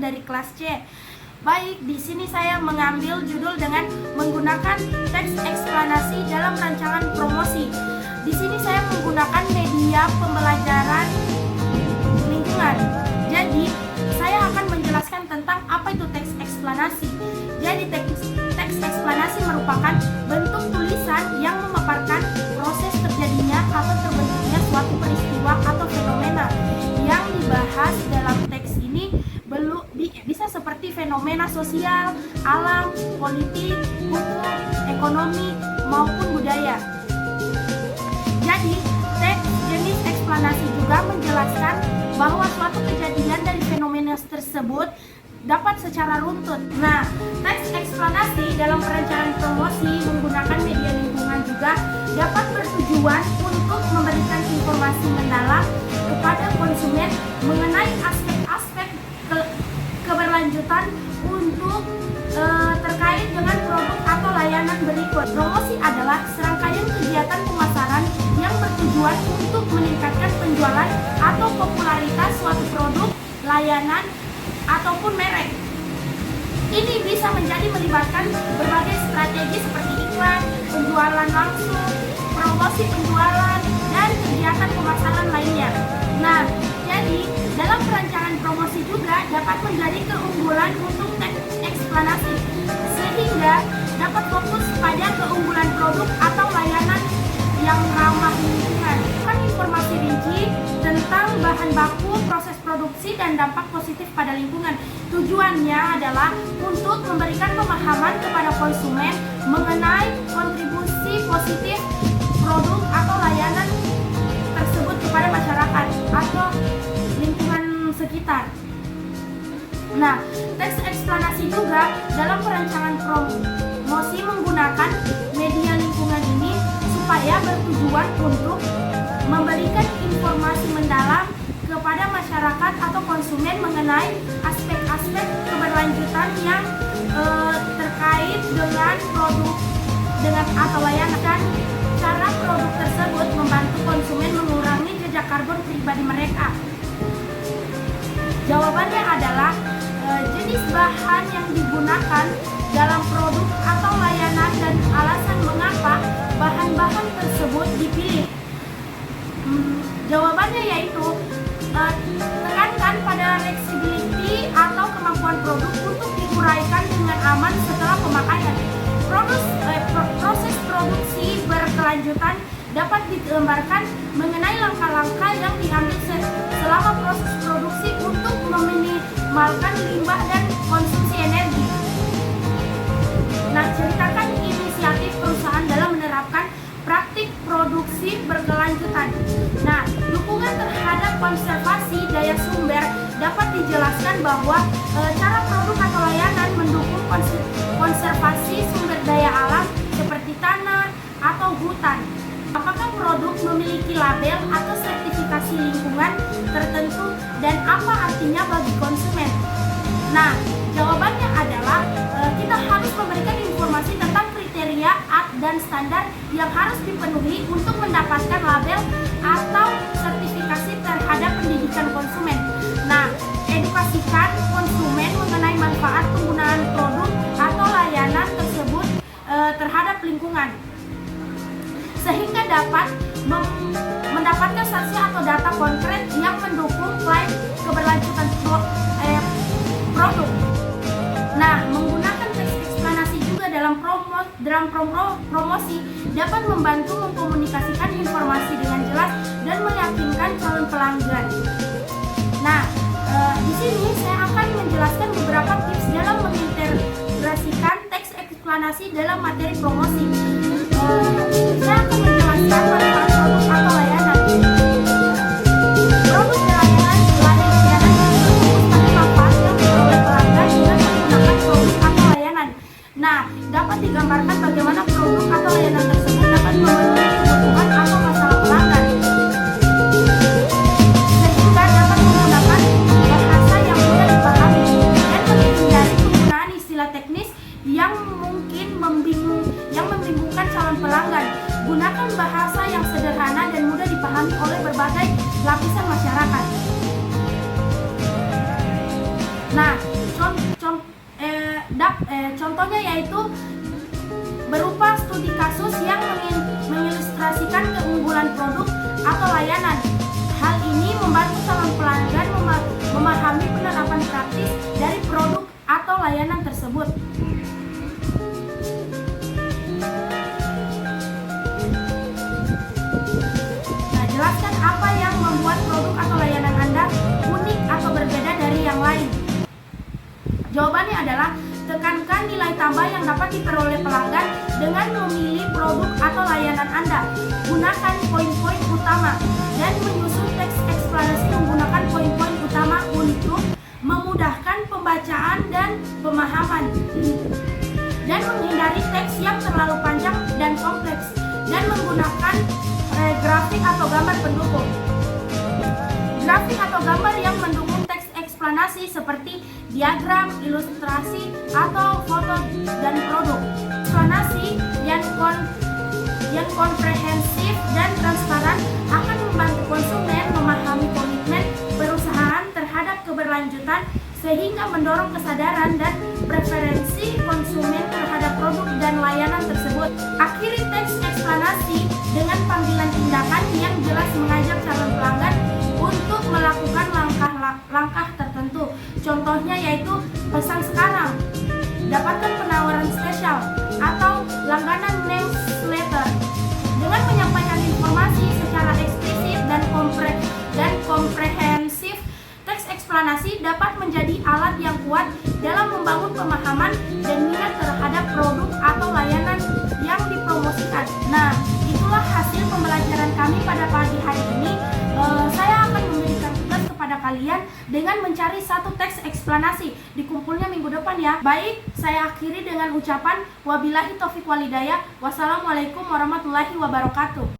dari kelas C. Baik, di sini saya mengambil judul dengan menggunakan teks eksplanasi dalam rancangan promosi. Di sini saya menggunakan media pembelajaran lingkungan. Jadi, saya akan menjelaskan tentang apa itu teks eksplanasi. Jadi, teks eksplanasi merupakan bentuk tulisan yang memaparkan proses terjadinya atau terbentuknya suatu peristiwa atau fenomena. Yang dibahas dalam teks ini bisa seperti fenomena sosial, alam, politik, hukum, ekonomi, maupun budaya. Jadi, teks jenis eksplanasi juga menjelaskan bahwa suatu kejadian dari fenomena tersebut dapat secara runtut. Nah, teks eksplanasi dalam perencanaan promosi menggunakan media lingkungan juga dapat bertujuan untuk memberikan informasi mendalam kepada konsumen mengenai aspek-aspek keberlanjutan untuk terkait dengan produk atau layanan berikut. Promosi adalah serangkaian kegiatan pemasaran yang bertujuan untuk meningkatkan penjualan atau popularitas suatu produk, layanan, ataupun merek. Ini bisa melibatkan berbagai strategi seperti iklan, penjualan langsung, promosi penjualan, dan kegiatan pemasaran lainnya. Nah, jadi dalam perancangan promosi juga dapat menjadi keunggulan untuk teks eksplanasi, sehingga dapat fokus pada keunggulan produk atau layanan yang ramah lingkungan. Informasi rinci tentang bahan baku, proses produksi, dan dampak positif pada lingkungan. Tujuannya adalah untuk memberikan pemahaman kepada konsumen mengenai kontribusi positif produk atau layanan tersebut kepada masyarakat atau lingkungan sekitar. Nah, teks eksplanasi juga dalam perancangan promosi menggunakan media lingkungan ini supaya bertujuan untuk memberikan informasi mendalam kepada masyarakat atau konsumen mengenai aspek-aspek keberlanjutan yang terkait dengan produk atau layanan, dan cara produk tersebut membantu konsumen mengurangi jejak karbon pribadi mereka. Jawabannya adalah jenis bahan yang digunakan dalam produk atau layanan dan alasan mengapa bahan-bahan tersebut dipilih. Jawabannya yaitu tekankan pada flexibility atau kemampuan produk untuk diuraikan dengan aman setelah pemakaian. Proses produksi berkelanjutan dapat digambarkan mengenai langkah-langkah yang diambil selama proses produksi untuk meminimalkan limbah dan konsumsi energi. Nah, ceritakan inisiatif perusahaan dalam menerapkan praktik produksi berkelanjutan. Nah, dukungan terhadap konservasi daya sumber dapat dijelaskan bahwa cara produk atau layanan mendukung konservasi sumber daya alam seperti tanah atau hutan. Apakah produk memiliki label atau sertifikasi lingkungan tertentu dan apa artinya bagi konsumen? Nah, jawabannya adalah kita harus memberikan informasi tentang kriteria dan standar yang harus dipenuhi untuk mendapatkan label atau sertifikasi terhadap pendidikan konsumen. Nah, edukasikan konsumen mengenai manfaat penggunaan produk atau layanan tersebut terhadap lingkungan, sehingga dapat mendapatkan saksi atau data konkret yang mendukung klaim keberlanjutan produk. Nah, menggunakan teks eksplanasi juga dalam promosi dapat membantu mengkomunikasikan informasi dengan jelas dan meyakinkan calon pelanggan. Nah, di sini saya akan menjelaskan beberapa tips dalam mengintegrasikan teks eksplanasi dalam materi promosi. Saya akan menjelaskan manfaat produk atau layanan. Produk dan layanan merupakan manfaat yang diperoleh pelanggan dengan menggunakan produk atau layanan. Nah, dapat digambarkan bagaimana produk atau layanan tersebut dapat memenuhi kebutuhan atau masalah pelanggan, sehingga dapat menggunakan bahasa yang mudah dipahami dan menghindari penggunaan istilah teknis yang mungkin membingungkan calon pelanggan. Gunakan bahasa yang sederhana dan mudah dipahami oleh berbagai lapisan masyarakat. Nah, Contohnya yaitu berupa studi kasus yang mengilustrasikan keunggulan produk atau layanan. Hal ini membantu calon pelanggan memahami penerapan praktis dari produk atau layanan tersebut. Nah, jelaskan apa yang membuat produk atau layanan Anda unik atau berbeda dari yang lain. Jawabannya adalah tekankan nilai tambah yang dapat diperoleh pelanggan dengan memilih produk atau layanan Anda. Gunakan poin-poin utama dan menyusun teks eksplanasi menggunakan poin-poin utama untuk memudahkan pembacaan dan pemahaman. Dan menghindari teks yang terlalu panjang dan kompleks, dan menggunakan grafik atau gambar pendukung. Grafik atau gambar yang mendukung teks eksplanasi seperti diagram, ilustrasi, atau foto dan produk. Eksplanasi yang komprehensif dan transparan akan membantu konsumen memahami komitmen perusahaan terhadap keberlanjutan sehingga mendorong kesadaran dan preferensi konsumen terhadap produk dan layanan tersebut. Akhiri teks eksplanasi dengan panggilan tindakan yang jelas mengajak calon pelanggan untuk melakukan langkah tertentu. Contohnya yaitu pesan sekarang, dapatkan penawaran spesial, atau langganan newsletter. Dengan menyampaikan informasi secara eksplisit dan komprehensif, teks eksplanasi dapat menjadi alat yang kuat dalam membangun pemahaman dan minat terhadap produk atau layanan yang dipromosikan. Nah, itulah hasil pembelajaran kami pada pagi hari ini. Saya akan memberikan tugas kepada kalian dengan mencari satu teks eksplanasi. Dikumpulnya minggu depan ya. Baik, saya akhiri dengan ucapan wabillahi taufiq walhidayah. Wassalamualaikum warahmatullahi wabarakatuh.